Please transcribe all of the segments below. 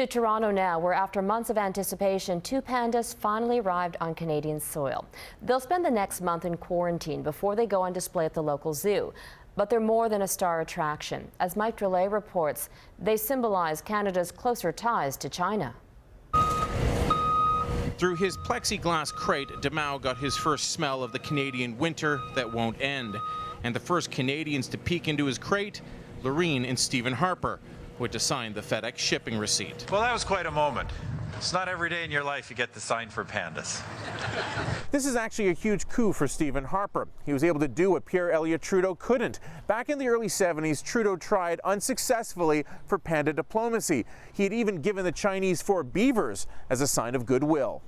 To Toronto now, where after months of anticipation, 2 pandas finally arrived on Canadian soil. They'll spend the next month in quarantine before they go on display at the local zoo. But they're more than a star attraction. As Mike Drolet reports, they symbolize Canada's closer ties to China. Through his plexiglass crate, Demau got his first smell of the Canadian winter that won't end. And the first Canadians to peek into his crate, Lorene and Stephen Harper, who had to sign the FedEx shipping receipt. Well, that was quite a moment. It's not every day in your life you get to sign for pandas. This is actually a huge coup for Stephen Harper. He was able to do what Pierre Elliott Trudeau couldn't. Back in the early 70s, Trudeau tried unsuccessfully for panda diplomacy. He had even given the Chinese 4 beavers as a sign of goodwill.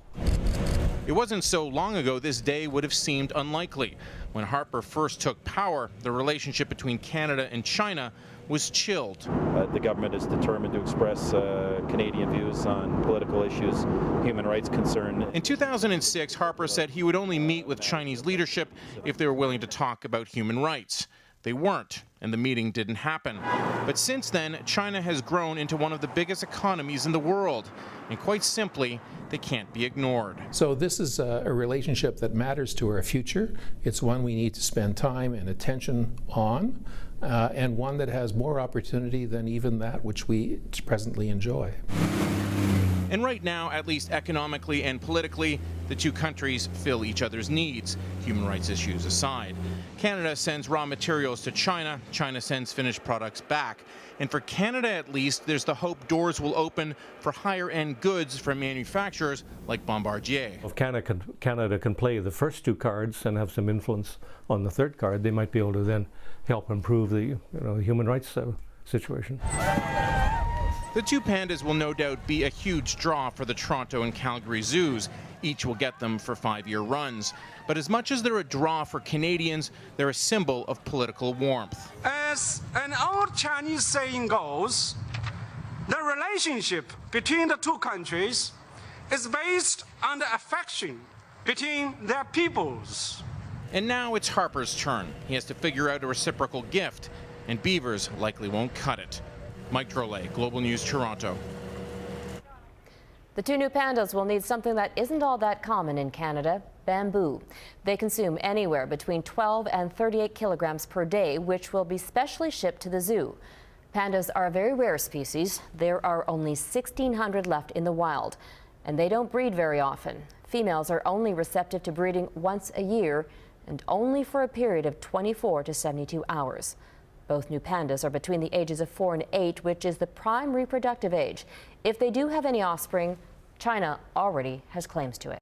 It wasn't so long ago this day would have seemed unlikely. When Harper first took power, the relationship between Canada and China was chilled. The government is determined to express Canadian views on political issues, human rights concern. In 2006, Harper said he would only meet with Chinese leadership if they were willing to talk about human rights. They weren't, and the meeting didn't happen. But since then, China has grown into one of the biggest economies in the world. And quite simply, they can't be ignored. So this is a relationship that matters to our future. It's one we need to spend time and attention on, and one that has more opportunity than even that which we presently enjoy. And right now, at least economically and politically, the two countries fill each other's needs, human rights issues aside. Canada sends raw materials to China, China sends finished products back. And for Canada at least, there's the hope doors will open for higher-end goods from manufacturers like Bombardier. If Canada can play the first 2 cards and have some influence on the 3rd card, they might be able to then help improve the human rights situation. The 2 pandas will no doubt be a huge draw for the Toronto and Calgary zoos. Each will get them for 5-year runs. But as much as they're a draw for Canadians, they're a symbol of political warmth. As an old Chinese saying goes, the relationship between the 2 countries is based on the affection between their peoples. And now it's Harper's turn. He has to figure out a reciprocal gift, and beavers likely won't cut it. Mike Drolet, Global News, Toronto. The 2 new pandas will need something that isn't all that common in Canada: bamboo. They consume anywhere between 12 and 38 kilograms per day, which will be specially shipped to the zoo. Pandas are a very rare species. There are only 1,600 left in the wild, and they don't breed very often. Females are only receptive to breeding once a year, and only for a period of 24 to 72 hours. Both new pandas are between the ages of 4 and 8, which is the prime reproductive age. If they do have any offspring, China already has claims to it.